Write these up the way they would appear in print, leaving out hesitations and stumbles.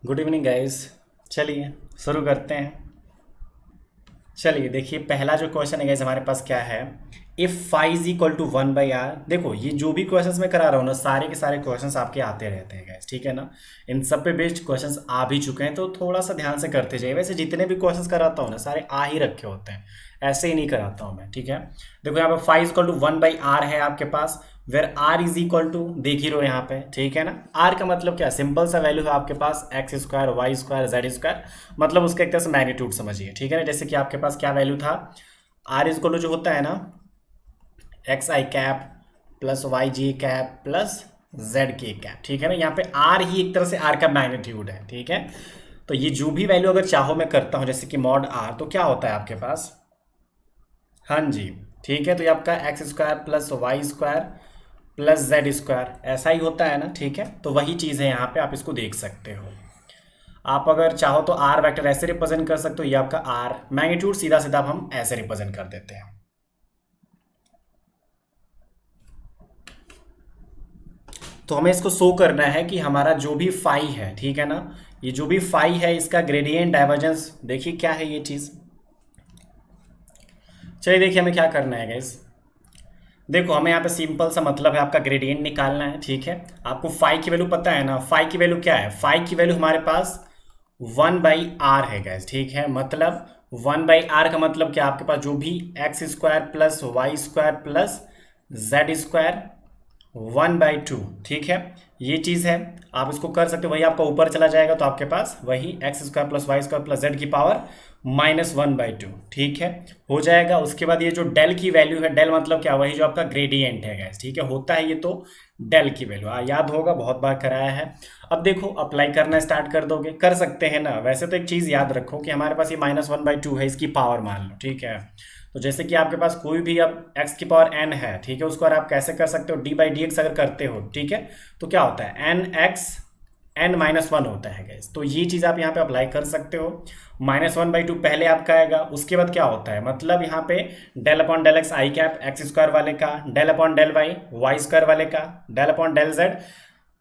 Good evening guys. चलिए शुरू करते हैं। चलिए देखिए, पहला जो क्वेश्चन है गाइस हमारे पास क्या है। If five is equal to 1/r। देखो ये जो भी क्वेश्चंस मैं करा रहा हूँ ना, सारे के सारे क्वेश्चंस आपके आते रहते हैं गाइस, ठीक है ना। इन सब पे बेस्ड क्वेश्चंस आ भी चुके हैं, तो थोड़ा सा ध्यान से करते जाइए। वैसे जितने भी क्वेश्चंस कराता हूँ ना, सारे आ ही रखे होते हैं, ऐसे ही नहीं कराता हूँ मैं, ठीक है। देखो यहाँ पे five is equal to 1/r है आपके पास, where r is equal to, देख ही रहो यहाँ पे, ठीक है ना। आर का मतलब क्या, सिंपल सा वैल्यू है आपके पास x square y square z square, मतलब उसका एक तरह से मैग्नीट्यूड समझिए, ठीक है ना। जैसे कि आपके पास क्या वैल्यू था, आर इज इक्वल टू जो होता है ना, x i cap plus y j cap plus z k cap, ठीक है ना। यहाँ पे आर ही एक तरह से आर का मैग्नीट्यूड है, ठीक है। तो ये जो भी वैल्यू अगर चाहो मैं करता हूँ, जैसे कि मॉड आर, तो क्या होता है आपके पास, हाँ जी, ठीक है। तो ये आपका x square plus y square plus z square ऐसा ही होता है ना, ठीक है। तो वही चीज़ है यहाँ पे, आप इसको देख सकते हो। आप अगर चाहो तो आर वेक्टर ऐसे रिप्रेजेंट कर सकते हो, ये आपका आर मैग्नीट्यूड सीधा सीधा हम ऐसे रिप्रेजेंट कर देते हैं। तो हमें इसको शो करना है कि हमारा जो भी फाई है, ठीक है ना, ये जो भी फाई है इसका ग्रेडियंट डाइवर्जेंस, देखिए क्या है ये चीज़। चलिए देखिए हमें क्या करना है गाइस। देखो हमें यहाँ पे सिंपल सा मतलब है, आपका ग्रेडियंट निकालना है, ठीक है। आपको फाई की वैल्यू पता है ना, फाई की वैल्यू क्या है, फाई की वैल्यू हमारे पास 1/r है गैस, ठीक है। मतलब 1/r का मतलब क्या, आपके पास जो भी x square plus y square plus z square 1/2, ठीक है। ये चीज़ है, आप इसको कर सकते हो। वही आपका ऊपर चला जाएगा तो आपके पास वही x square plus y square plus z की पावर -1/2, ठीक है, हो जाएगा। उसके बाद ये जो डेल की वैल्यू है, डेल मतलब क्या, वही जो आपका ग्रेडियंट है गैस, ठीक है, होता है ये तो डेल की वैल्यू, याद होगा बहुत बार कराया है। अब देखो अप्लाई करना स्टार्ट कर दोगे, कर सकते हैं ना। वैसे तो एक चीज़ याद रखो कि हमारे पास ये -1/2 है, इसकी पावर मान लो, ठीक है। तो जैसे कि आपके पास कोई भी अब x की पावर n है, ठीक है, उसको और आप कैसे कर सकते हो, d/dx अगर करते हो, ठीक है, तो क्या होता है nx n-1 होता है गैस। तो ये चीज़ आप यहाँ पे अप्लाई कर सकते हो। -1/2 पहले आपका आएगा, उसके बाद क्या होता है, मतलब यहाँ पे del upon del x i cap x square वाले का, del upon del y y square वाले का, del upon del z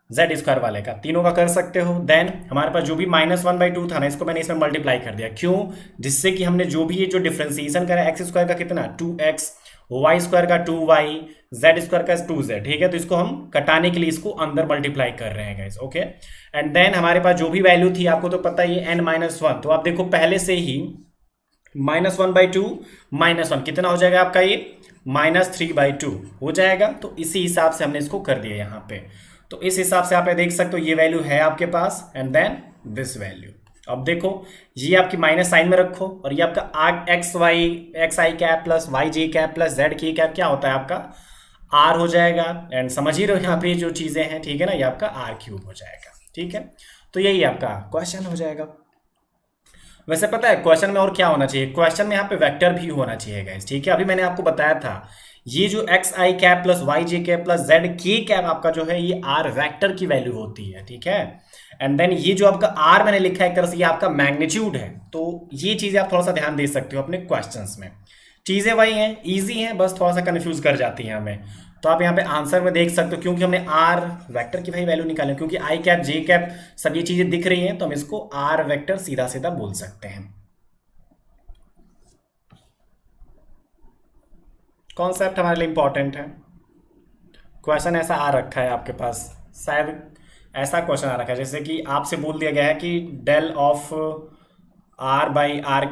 z square वाले का, तीनों का कर सकते हो। देन हमारे पास जो भी -1/2 था ना, इसको मैंने इसमें मल्टीप्लाई कर दिया, क्यों, जिससे कि हमने जो भी ये जो डिफ्रेंसिएशन करा एक्स स्क्वायर का कितना 2x, वाई स्क्वायर का 2y, जेड स्क्वायर का 2z, ठीक है। तो इसको हम कटाने के लिए इसको अंदर मल्टीप्लाई कर रहे हैं गाइस, ओके। एंड देन हमारे पास जो भी वैल्यू थी, आपको तो पता ही है n-1, तो आप देखो पहले से ही -1/2 -1 कितना हो जाएगा आपका, ये -3/2 हो जाएगा। तो इसी हिसाब से हमने इसको कर दिया यहाँ पे। तो इस हिसाब से आप देख सकते हो ये वैल्यू है आपके पास, एंड देन दिस वैल्यू। अब देखो ये आपकी माइनस साइन में रखो, और ये आपका x i cap plus Y J cap plus z की कैप क्या होता है आपका आर हो जाएगा। एंड समझ ही रहो यहाँ पे जो चीजें हैं, ठीक है ना, ये आपका r³ हो जाएगा, ठीक है। तो यही आपका क्वेश्चन हो जाएगा। वैसे पता है क्वेश्चन में और क्या होना चाहिए, क्वेश्चन में यहाँ पे वेक्टर भी होना चाहिए गाइस, ठीक है। अभी मैंने आपको बताया था ये जो x i cap plus Y J cap plus z k cap आपका जो है, ये आर वेक्टर की वैल्यू होती है, ठीक है। एंड देन ये जो आपका आर मैंने लिखा है एक तरह से, ये आपका मैग्नीट्यूड है। तो ये चीजें आप थोड़ा सा ध्यान दे सकते हो अपने क्वेश्चंस में। चीजें वही हैं, इजी हैं, बस थोड़ा सा कंफ्यूज कर जाती हैं हमें। तो आप यहाँ पे आंसर में देख सकते हो, क्योंकि हमने आर वेक्टर की भाई वैल्यू निकाली, क्योंकि आई कैप जे कैप सब ये चीजें दिख रही हैं, तो हम इसको आर वेक्टर सीधा सीधा बोल सकते हैं। कॉन्सेप्ट हमारे लिए इंपॉर्टेंट है। क्वेश्चन ऐसा आ रखा है आपके पास, शायद ऐसा क्वेश्चन आ रखा है जैसे कि आपसे बोल दिया गया है कि डेल ऑफ r/r³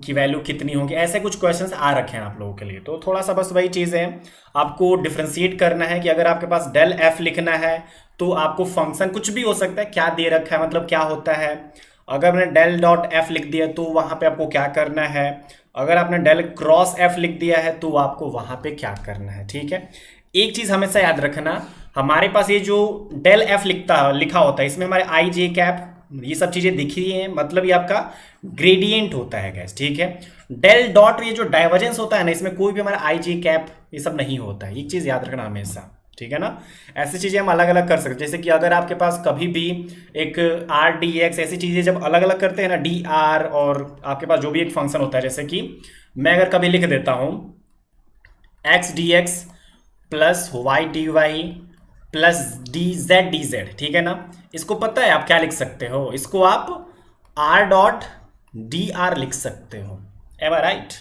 की वैल्यू कितनी होगी, ऐसे कुछ क्वेश्चंस आ रखे हैं आप लोगों के लिए। तो थोड़ा सा बस वही चीज़ है, आपको डिफ्रेंशिएट करना है कि अगर आपके पास डेल f लिखना है तो आपको फंक्शन कुछ भी हो सकता है, क्या दे रखा है मतलब क्या होता है। अगर मैंने डेल डॉट f लिख दिया तो वहाँ पे आपको क्या करना है, अगर आपने डेल क्रॉस f लिख दिया है तो आपको वहाँ पे क्या करना है, ठीक है। एक चीज़ हमेशा याद रखना, हमारे पास ये जो डेल f लिखा होता है, इसमें हमारे आई जे कैप ये सब चीजें दिख रही हैं, मतलब ये आपका ग्रेडियंट होता है गैस, ठीक है। डेल डॉट ये जो डाइवर्जेंस होता है ना, इसमें कोई भी हमारा आई जे कैप ये सब नहीं होता है, एक चीज याद रखना हमेशा, ठीक है ना। ऐसी चीजें हम अलग अलग कर सकते हैं, जैसे कि अगर आपके पास कभी भी एक आर डी एक्स ऐसी चीजें जब अलग अलग करते हैं ना, डी आर, और आपके पास जो भी एक फंक्शन होता है, जैसे कि मैं अगर कभी लिख देता हूं x d x plus y d y plus d z, ठीक है ना। इसको पता है आप क्या लिख सकते हो, इसको आप आर डॉट डी आर लिख सकते हो, एवर राइट।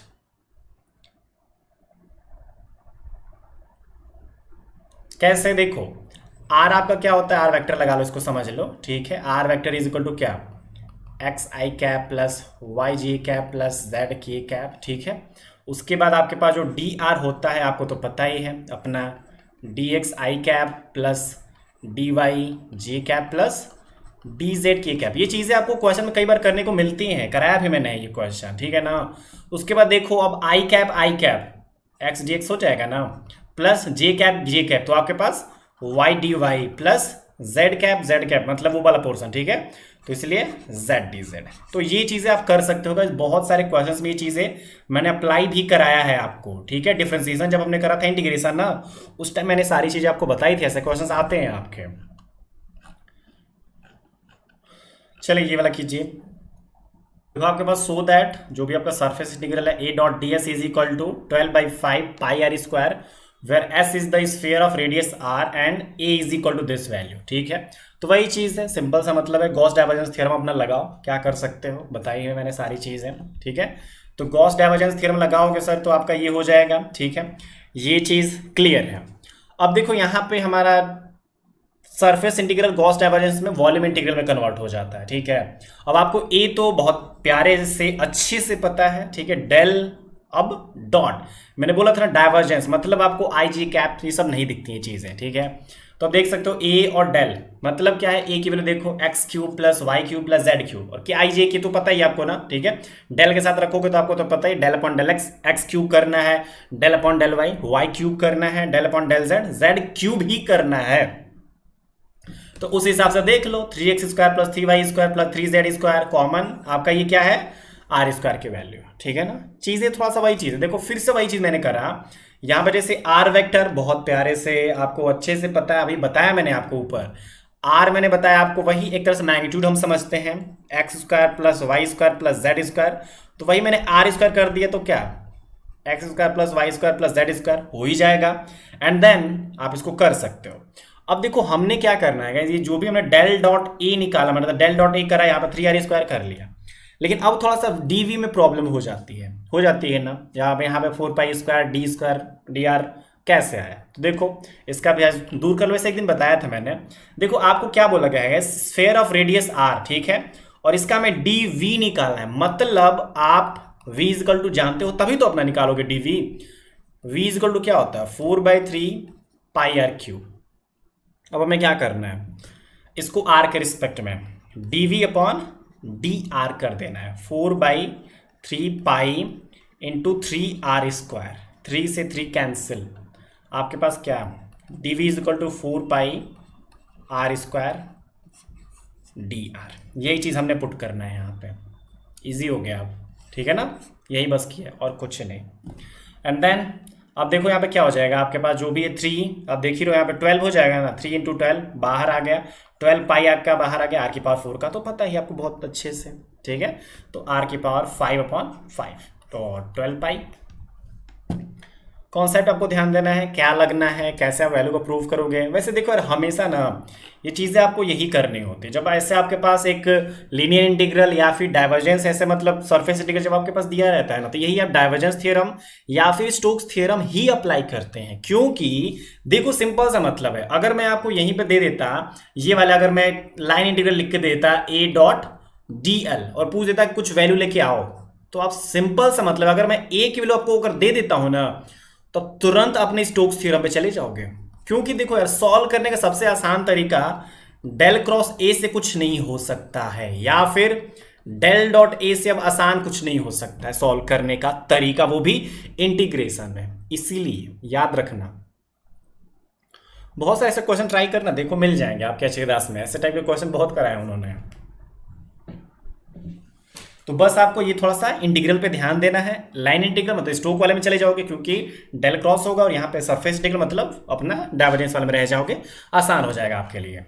कैसे, देखो आर आपका क्या होता है, आर वेक्टर लगा लो, इसको समझ लो, ठीक है। R vector is equal to क्या, x i cap plus y j cap plus z k cap, ठीक है। उसके बाद आपके पास जो डी आर होता है आपको तो पता ही है अपना, D x i cap plus D Y J cap plus d Z k cap. ये चीज़ें आपको क्वेश्चन में कई बार करने को मिलती हैं, कराया भी मैंने ये क्वेश्चन, ठीक है ना। उसके बाद देखो अब i cap x d x हो जाएगा ना, प्लस जे कैप, तो आपके पास y d y plus z cap मतलब वो वाला पोर्सन, ठीक है। तो इसलिए जेड डी जेड। तो ये चीज़ें आप कर सकते हो, बहुत सारे क्वेश्चंस में ये चीज़ें मैंने अप्लाई भी कराया है आपको, ठीक है। डिफरेंशिएशन जब हमने करा था इंटीग्रेशन ना, उस टाइम मैंने सारी चीज़ें आपको बताई थी, ऐसे क्वेश्चंस आते हैं आपके। चलिए ये वाला कीजिए, देखो आपके पास सो दैट जो भी आपका सरफेस इंटीग्रल है A dot d s is equal to 12/5 pi r square, where s is the sphere of radius r and A is equal to this value, ठीक है। तो वही चीज़ है, सिंपल सा मतलब है, गॉस डाइवर्जेंस थ्योरम अपना लगाओ, क्या कर सकते हो बताई है मैंने सारी चीज़ें, ठीक है। तो गॉस डाइवर्जेंस थ्योरम लगाओगे सर तो आपका ये हो जाएगा, ठीक है। ये चीज़ क्लियर है। अब देखो यहाँ पे हमारा सरफेस इंटीग्रल गॉस डाइवर्जेंस में वॉल्यूम इंटीग्रल में कन्वर्ट हो जाता है, ठीक है। अब आपको ए तो बहुत प्यारे से अच्छे से पता है, ठीक है। डेल, अब डॉट, मैंने बोला था ना डाइवर्जेंस मतलब आपको आई जी कैप ये सब नहीं दिखती हैं चीज़ें, ठीक है। तो आप देख सकते हो ए और डेल मतलब क्या है, ए की वैल्यू देखो x cube plus y cube plus z cube, और आई जे की तो पता ही आपको ना, ठीक है। डेल के साथ रखोगे तो आपको तो पता ही, del upon del x cube करना है, del upon del y cube करना है, del upon del z cube ही करना है। तो उस हिसाब से देख लो, 3x square plus 3y square plus 3z square common आपका ये क्या है, आर स्क्वायर की वैल्यू, ठीक है ना। चीजें थोड़ा सा वही चीज है, देखो फिर से वही चीज मैंने करा यहां पर, जैसे आर वेक्टर बहुत प्यारे से आपको अच्छे से पता है, अभी बताया मैंने आपको ऊपर, आर मैंने बताया आपको, वही एक तरह से मैग्नीट्यूड हम समझते हैं, x square plus y square plus z square, तो वही मैंने आर स्क्वायर कर दिया, तो क्या x square plus y square plus z square हो ही जाएगा, एंड देन आप इसको कर सकते हो। अब देखो हमने क्या करना है, ये जो भी हमने डेल डॉट ए निकाला, मतलब डेल डॉट ए करा, यहाँ पर 3r स्क्वायर कर लिया, लेकिन अब थोड़ा सा डीवी में प्रॉब्लम हो जाती है ना, यहाँ पे 4 pi square D square d are कैसे आया, तो देखो इसका भी दूर कर लो, वैसे एक दिन बताया था मैंने। देखो आपको क्या बोला गया है, स्फेयर ऑफ रेडियस आर, ठीक है, और इसका हमें डी वी निकालना है, मतलब आप v इजकल टू जानते हो तभी तो अपना निकालोगे d v. v equal to क्या होता है 4/3 पाई आर क्यूब। अब हमें क्या करना है, इसको r के रिस्पेक्ट में dv अपॉन डी आर कर देना है, 4/3 पाई इंटू 3r स्क्वायर, 3 से 3 कैंसिल, आपके पास क्या dv is equal to 4 pi r square d r. यही चीज़ हमने पुट करना है यहाँ पे, इजी हो गया अब, ठीक है ना, यही बस किया और कुछ नहीं। एंड देन अब देखो यहाँ पे क्या हो जाएगा, आपके पास जो भी है 3, अब देख ही रहो यहाँ पे 12 हो जाएगा ना, 3 इंटू 12 बाहर आ गया, 12 पाई आपका बाहर आ गया, आर की पावर 4 का तो पता ही आपको बहुत अच्छे से, ठीक है। तो आर की पावर 5/5, तो 12 पाई। कॉन्सेप्ट आपको ध्यान देना है, क्या लगना है, कैसे आप वैल्यू को प्रूव करोगे। वैसे देखो यार हमेशा ना ये चीज़ें आपको यही करनी होती है, जब ऐसे आपके पास एक लीनियर इंटीग्रल या फिर डाइवर्जेंस ऐसे मतलब सरफेस इंटीग्रल जब आपके पास दिया रहता है ना, तो यही आप डाइवर्जेंस थ्योरम या फिर स्टोक्स थ्योरम ही अप्लाई करते हैं। क्योंकि देखो सिंपल सा मतलब है, अगर मैं आपको यहीं पर दे देता ये वाला, अगर मैं लाइन इंटीग्रल लिख के देता ए डॉट डी एल और पूछ देता कुछ वैल्यू लेके आओ, तो आप सिंपल सा मतलब अगर मैं ए की वैल्यू आपको अगर दे देता हूं ना, तो तुरंत अपने स्टोक्स थ्योरम पे चले जाओगे। क्योंकि देखो यार सॉल्व करने का सबसे आसान तरीका डेल क्रॉस ए से कुछ नहीं हो सकता है, या फिर डेल डॉट ए से अब आसान कुछ नहीं हो सकता है सॉल्व करने का तरीका, वो भी इंटीग्रेशन में। इसीलिए याद रखना, बहुत सारे ऐसे क्वेश्चन ट्राई करना, देखो मिल जाएंगे आपके अच्छे दास में, ऐसे टाइप के क्वेश्चन बहुत कराए उन्होंने। तो बस आपको ये थोड़ा सा इंटीग्रल पे ध्यान देना है, लाइन इंटीग्रल मतलब स्टोक वाले में चले जाओगे क्योंकि डेल क्रॉस होगा, और यहाँ पे सरफेस इंटीग्रल मतलब अपना डाइवर्जेंस वाले में रह जाओगे, आसान हो जाएगा आपके लिए।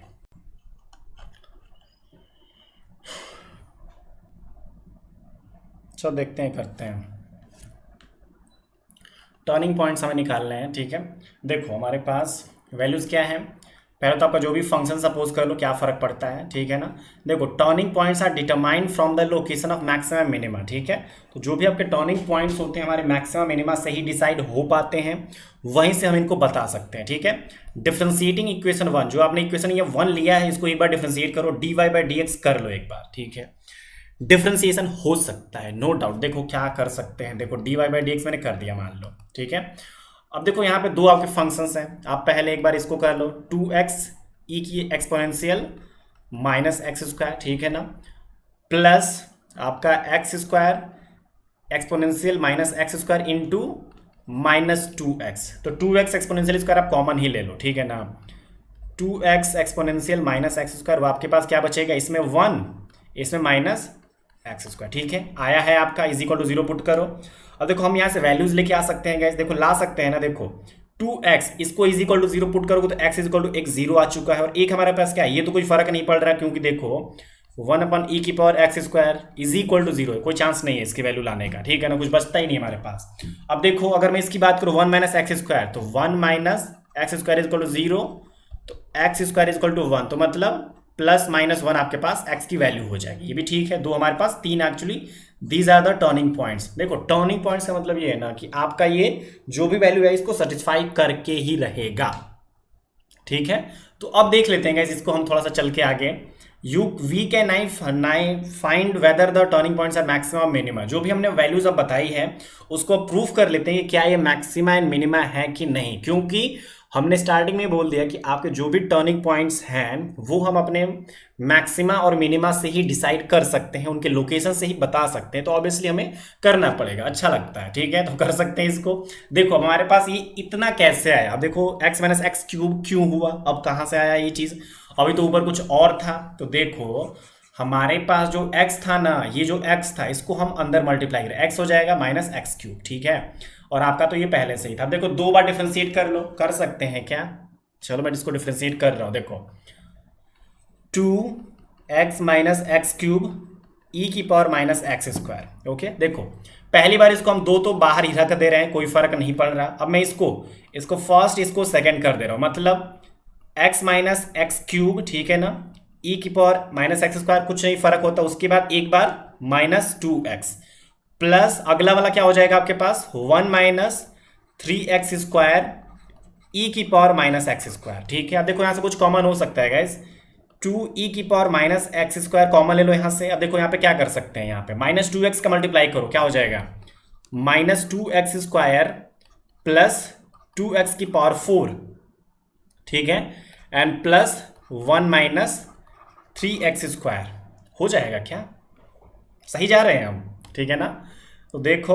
चलो देखते हैं, करते हैं। टर्निंग पॉइंट्स हमें निकालने हैं, ठीक है। देखो हमारे पास वैल्यूज क्या है, पहले तो आपका जो भी फंक्शन सपोज कर लो, क्या फर्क पड़ता है, ठीक है ना। देखो turning points are determined from the location of maximum minima, ठीक है। तो जो भी आपके टर्निंग पॉइंट्स होते हैं हमारे मैक्सिमम मिनिमा से ही डिसाइड हो पाते हैं, वहीं से हम इनको बता सकते हैं, ठीक है। डिफरेंशिएटिंग इक्वेशन 1, जो आपने इक्वेशन ये 1 लिया है, इसको एक बार डिफरेंशिएट करो, dy बाई dx कर लो एक बार, ठीक है। डिफरेंशिएशन हो सकता है, नो डाउट। देखो क्या कर सकते हैं, देखो dy बाई dx मैंने कर दिया मान लो, ठीक है। अब देखो यहाँ पे दो आपके फंक्शंस हैं, आप पहले एक बार इसको कर लो, 2x e की एक्सपोनेंशियल माइनस एक्स स्क्वायर, ठीक है ना, प्लस आपका x square exponential minus x square into minus 2x। तो 2x एक्सपोनेंशियल स्क्वायर आप कॉमन ही ले लो, ठीक है ना। 2x exponential minus x square, वो आपके पास क्या बचेगा, इसमें 1, इसमें माइनस एक्स स्क्वायर, ठीक है। आया है आपका, इज इक्वल टू 0 पुट करो। अब देखो हम यहाँ से वैल्यूज लेके आ सकते हैं गाइस, देखो ला सकते हैं ना। देखो 2x, इसको इज इक्वल टू 0 पुट करोगे तो x इज इक्वल टू एक 0 आ चुका है, और एक हमारे पास क्या है, ये तो कोई फर्क नहीं पड़ रहा है, क्योंकि देखो 1 अपन e की power x square is equal to 0 है, कोई चांस नहीं है इसकी वैल्यू लाने का, ठीक है ना, कुछ बचता ही नहीं हमारे पास। अब देखो अगर मैं इसकी बात करूँ 1 माइनस एक्स स्क्वायर, तो 1 minus x square is equal to 0, तो x square is equal to 1, तो मतलब प्लस माइनस 1 आपके पास x की वैल्यू हो जाएगी, ये भी ठीक है। दो हमारे पास, तीन actually, these are the turning points. देखो टर्निंग पॉइंट्स का मतलब ये है ना कि आपका ये जो भी वैल्यू है इसको सेटिस्फाई करके ही रहेगा, ठीक है। तो अब देख लेते हैं गाइस इसको हम थोड़ा सा चल के आगे। We can find whether the turning points are maximum minima. जो भी हमने वैल्यूज अब बताई है उसको प्रूफ कर लेते हैं कि क्या ये मैक्सिमा एंड मिनिमा है कि नहीं, क्योंकि हमने स्टार्टिंग में बोल दिया कि आपके जो भी टर्निंग पॉइंट्स हैं वो हम अपने मैक्सिमा और मिनिमा से ही डिसाइड कर सकते हैं, उनके लोकेशन से ही बता सकते हैं। तो ऑब्वियसली हमें करना पड़ेगा, अच्छा लगता है, ठीक है, तो कर सकते हैं इसको। देखो हमारे पास ये इतना कैसे आया, अब देखो x माइनस एक्स क्यूब क्यों हुआ, अब कहाँ से आया ये चीज़, अभी तो ऊपर कुछ और था। तो देखो हमारे पास जो x था ना, ये जो x था इसको हम अंदर मल्टीप्लाई करें, x हो जाएगा माइनस एक्स क्यूब, ठीक है। और आपका तो ये पहले से ही था। देखो दो बार डिफरेंशिएट कर लो, कर सकते हैं क्या, चलो मैं इसको डिफरेंशिएट कर रहा हूं। देखो 2x माइनस एक्स क्यूब ई की power minus x square, okay. देखो पहली बार इसको हम दो तो बाहर ही रख दे रहे हैं, कोई फर्क नहीं पड़ रहा। अब मैं इसको फर्स्ट इसको सेकंड कर दे रहा हूं, मतलब x माइनस एक्स क्यूब, ठीक है ना, ई की पावर माइनस एक्स स्क्वायर, कुछ नहीं फर्क होता। उसके बाद एक बार माइनस 2x प्लस अगला वाला क्या हो जाएगा आपके पास 1 माइनस 3x स्क्वायर ई की पावर माइनस एक्स स्क्वायर, ठीक है। अब देखो यहां से कुछ कॉमन हो सकता है गाइस, 2 की power minus x square common ले लो यहां से। अब देखो यहां पे क्या कर सकते हैं, यहां पे माइनस 2x का मल्टीप्लाई करो, क्या हो जाएगा minus 2x square plus 2x की पावर 4, ठीक है, and plus 1 minus 3x square हो जाएगा। क्या सही जा रहे हैं हम, ठीक है ना। तो देखो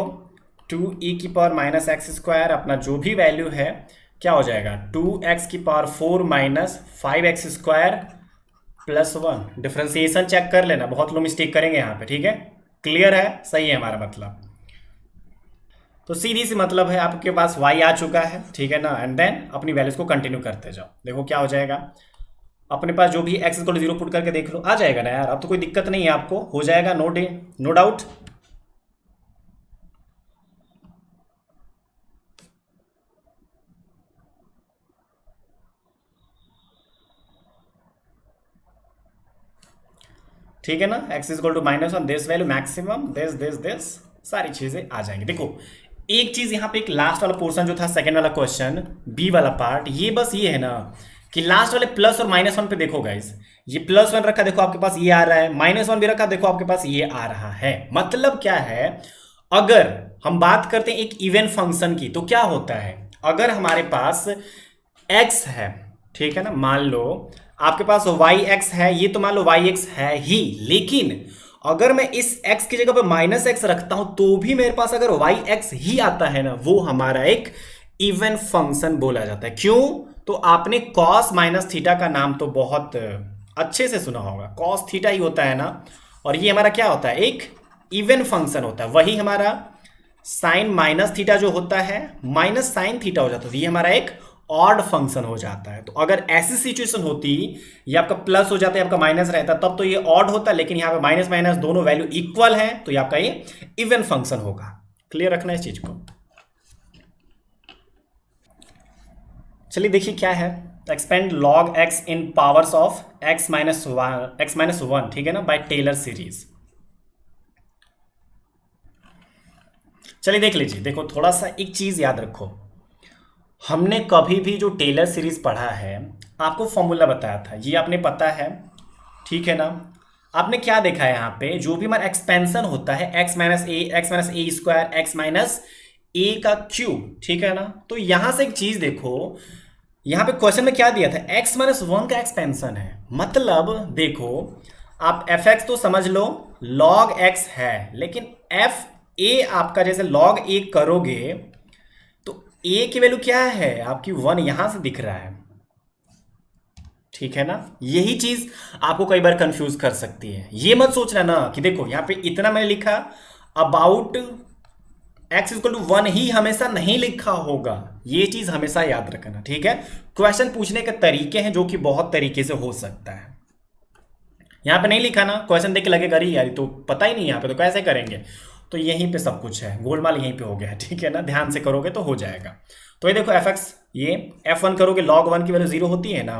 2e की पावर माइनस एक्स स्क्वायर अपना जो भी वैल्यू है क्या हो जाएगा 2x की power 4 minus 5x square plus 1। Differentiation check कर लेना, बहुत लोग मिस्टेक करेंगे यहाँ पे, ठीक है। क्लियर है, सही है हमारा मतलब। तो सीधी सी मतलब है आपके पास y आ चुका है, ठीक है ना, एंड देन अपनी वैल्यूज को कंटिन्यू करते जाओ। देखो क्या हो जाएगा, अपने पास जो भी x इक्वल टू 0 पुट करके देख लो, आ जाएगा ना यार, अब तो कोई दिक्कत नहीं है आपको, हो जाएगा, नो डाउट। ठीक है ना, x equal to minus 1, this value maximum, this सारी चीजें आ जाएंगी। देखो एक चीज यहाँ पे, एक लास्ट वाला पोर्शन जो था सेकंड वाला क्वेश्चन बी वाला पार्ट, ये बस ये है ना कि लास्ट वाले प्लस और माइनस 1 पे देखो गाइस, ये प्लस 1 रखा देखो आपके पास ये आ रहा है, माइनस 1 भी रखा देखो आपके पास ये आ रहा है। मतलब क्या है, अगर हम बात करते हैं एक इवन फंक्शन की, तो क्या होता है, अगर हमारे पास x है, ठीक है ना, मान लो आपके पास yx है, ये तो मान लो yx है ही, लेकिन अगर मैं इस x की जगह पे माइनस एक्स रखता हूं तो भी मेरे पास अगर yx ही आता है ना, वो हमारा एक इवन फंक्शन बोला जाता है। क्यों, तो आपने cos माइनस थीटा का नाम तो बहुत अच्छे से सुना होगा, cos थीटा ही होता है ना, और ये हमारा क्या होता है, एक इवन फंक्शन होता है। वही हमारा साइन माइनस थीटा जो होता है माइनस साइन थीटा हो जाता है, तो ये हमारा एक ऑड फंक्शन हो जाता है। तो अगर ऐसी सिचुएशन होती, ये आपका प्लस हो जाता है, आपका माइनस रहता, तब तो ये ऑड होता, लेकिन यहाँ पे माइनस माइनस दोनों वैल्यू इक्वल है, तो ये आपका ये इवन फंक्शन होगा। क्लियर रखना इस चीज को। चलिए देखिए क्या है, expand log x in powers of x-1, ठीक है ना, बाय टेलर सीरीज। चलिए देख लीजिए, देखो थोड़ा सा एक चीज याद रखो, हमने कभी भी जो टेलर सीरीज पढ़ा है आपको फॉर्मूला बताया था, ये आपने पता है, ठीक है ना। आपने क्या देखा है यहाँ पे, जो भी हमारा एक्सपेंशन होता है x-a स्क्वायर x-a का क्यूब, ठीक है ना। तो यहां से एक चीज देखो, यहां पे क्वेश्चन में क्या दिया था, x-1 का एक्सपेंशन है, मतलब देखो आप fx तो समझ लो log x है, लेकिन f a आपका जैसे log a करोगे तो a की वैल्यू क्या है आपकी 1, यहां से दिख रहा है, ठीक है ना। यही चीज आपको कई बार कंफ्यूज कर सकती है। ये मत सोचना ना कि देखो यहां पे इतना मैंने लिखा, अबाउट x इक्वल टू 1 ही हमेशा नहीं लिखा होगा, ये चीज हमेशा याद रखना, ठीक है। क्वेश्चन पूछने के तरीके हैं जो कि बहुत तरीके से हो सकता है। यहां पे नहीं लिखा ना, क्वेश्चन देख के लगेगा अरे यार तो पता ही नहीं, यहां पे तो कैसे करेंगे, तो यहीं पे सब कुछ है, गोलमाल यहीं पे हो गया है, ठीक है ना। ध्यान से करोगे तो हो जाएगा। तो ये देखो एफ एक्स, ये f1 करोगे log 1 की वैल्यू 0 होती है ना,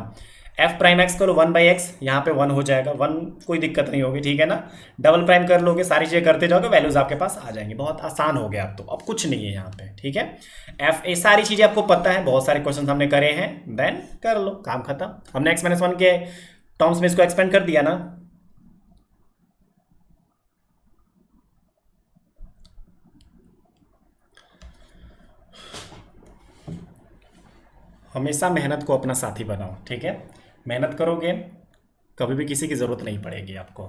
f प्राइम एक्स करो 1/x, यहाँ पे 1 हो जाएगा, 1 कोई दिक्कत नहीं होगी, ठीक है ना। डबल प्राइम कर लोगे, सारी चीजें करते जाओगे, वैल्यूज आपके पास आ जाएंगी, बहुत आसान हो गया। अब कुछ नहीं है यहाँ पे, ठीक है। ये सारी चीजें आपको पता है, बहुत सारे क्वेश्चन हमने करे हैं, देन कर लो, काम खत्म। हमने x-1 के टर्म्स में इसको एक्सपेंड कर दिया ना। हमेशा मेहनत को अपना साथी बनाओ, ठीक है। मेहनत करोगे कभी भी किसी की जरूरत नहीं पड़ेगी आपको।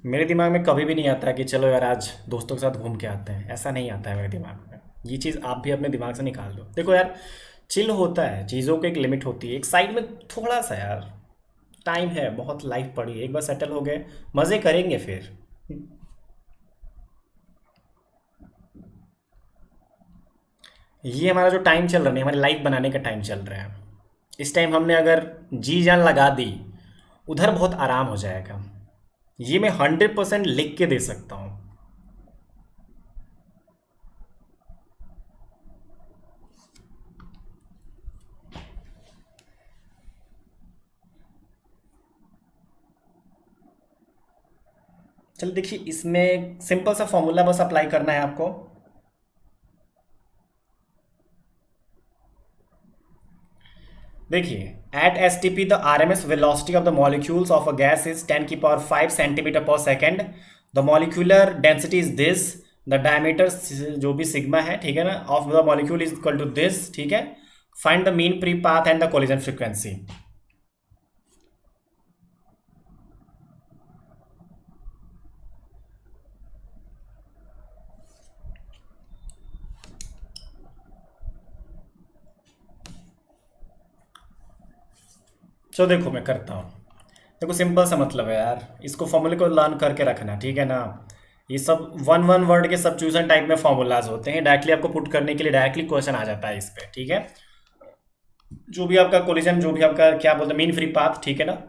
मेरे दिमाग में कभी भी नहीं आता है कि चलो यार आज दोस्तों के साथ घूम के आते हैं, ऐसा नहीं आता है मेरे दिमाग में। ये चीज़ आप भी अपने दिमाग से निकाल दो। देखो यार, चिल होता है, चीज़ों की एक लिमिट होती है, एक साइड में थोड़ा सा यार टाइम है, बहुत लाइफ पड़ी है, एक बार सेटल हो गए मज़े करेंगे फिर। ये हमारा जो टाइम चल रहा है, हमारी लाइफ बनाने का टाइम चल रहा है। इस टाइम हमने अगर जी जान लगा दी, उधर बहुत आराम हो जाएगा। ये मैं 100% लिख के दे सकता हूँ। चलो देखिए, इसमें सिंपल सा फॉर्मूला बस अप्लाई करना है आपको। देखिए, at S T P the R M S velocity of the molecules of a gas is 10⁵ centimeter per second. The molecular density is this, the diameter जो भी सिग्मा है, ठीक है ना, of the molecule is equal to this, ठीक है। Find the mean free path and the collision frequency. चलो देखो मैं करता हूँ। देखो सिंपल सा मतलब है यार, इसको फॉर्मूले को लर्न करके रखना, ठीक है ना। ये सब वन वन वर्ड के सब्स्टिट्यूशन टाइप में फॉर्मूलाज होते हैं, डायरेक्टली आपको पुट करने के लिए डायरेक्टली क्वेश्चन आ जाता है इस पे, ठीक है। जो भी आपका कोलिजन, जो भी आपका क्या बोलते हैं मीन फ्री पाथ, ठीक है ना।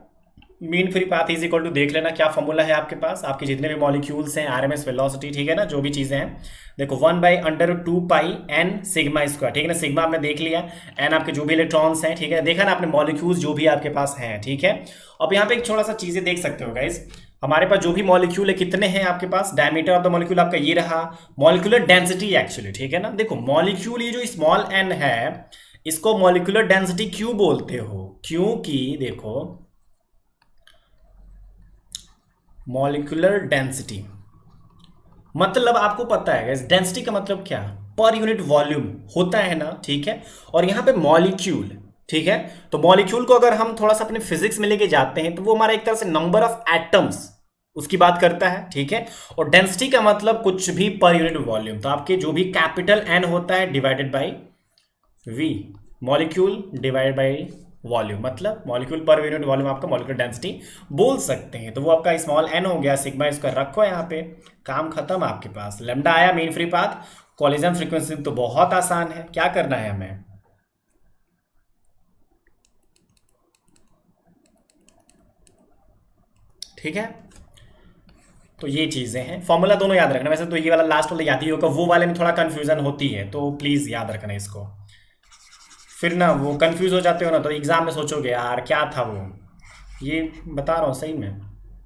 Mean free path is equal to, देख लेना क्या फॉर्मूला है आपके पास, आपके जितने भी मॉलिक्यूल्स हैं, आरएमएस वेलोसिटी, ठीक है ना, जो भी चीजें हैं। देखो 1/√2πn सिग्मा स्क्वायर, ठीक है ना। सिग्मा आपने देख लिया, एन आपके जो भी इलेक्ट्रॉन्स हैं, ठीक है, देखा ना आपने मॉलिक्यूल्स जो भी आपके पास हैं, ठीक है। अब यहाँ पे एक थोड़ा सा चीजें देख सकते हो गाइस, हमारे पास जो भी मॉलिक्यूल है कितने हैं आपके पास, डायमीटर ऑफ द मॉलिक्यूल आपका ये रहा, मॉलिक्यूलर डेंसिटी एक्चुअली, ठीक है ना। देखो मॉलिक्यूल ये जो स्मॉल एन है, इसको मॉलिक्यूलर डेंसिटी क्यों बोलते हो, क्योंकि देखो मॉलिक्यूलर डेंसिटी मतलब आपको पता है डेंसिटी का मतलब क्या, पर यूनिट वॉल्यूम होता है ना, ठीक है। और यहां पे मॉलिक्यूल, ठीक है, तो मॉलिक्यूल को अगर हम थोड़ा सा अपने फिजिक्स में लेके जाते हैं तो वो हमारा एक तरह से नंबर ऑफ एटम्स उसकी बात करता है, ठीक है। और डेंसिटी का मतलब कुछ भी पर यूनिट वॉल्यूम, तो आपके जो भी कैपिटल एन होता है divided by V, molecule divided by volume, मतलब मॉलिक्यूल पर यूनिट वॉल्यूम आपका मॉलिक्यूलर डेंसिटी बोल सकते हैं। तो वो आपका स्मॉल एन हो गया, सिग्मा इसका रखो यहाँ पे, काम खत्म आपके पास। लैम्डा आया mean free path, collision frequency तो बहुत आसान है, क्या करना है हमें, ठीक है। तो ये चीज़ें हैं, फॉर्मूला दोनों याद रखना। वैसे तो ये वाला लास्ट वाला याद ही होगा, वो वाले में थोड़ा कन्फ्यूजन होती है, तो प्लीज़ याद रखना इसको। फिर ना वो कंफ्यूज हो जाते हो ना, तो एग्जाम में सोचोगे यार क्या था वो, ये बता रहा हूँ सही में।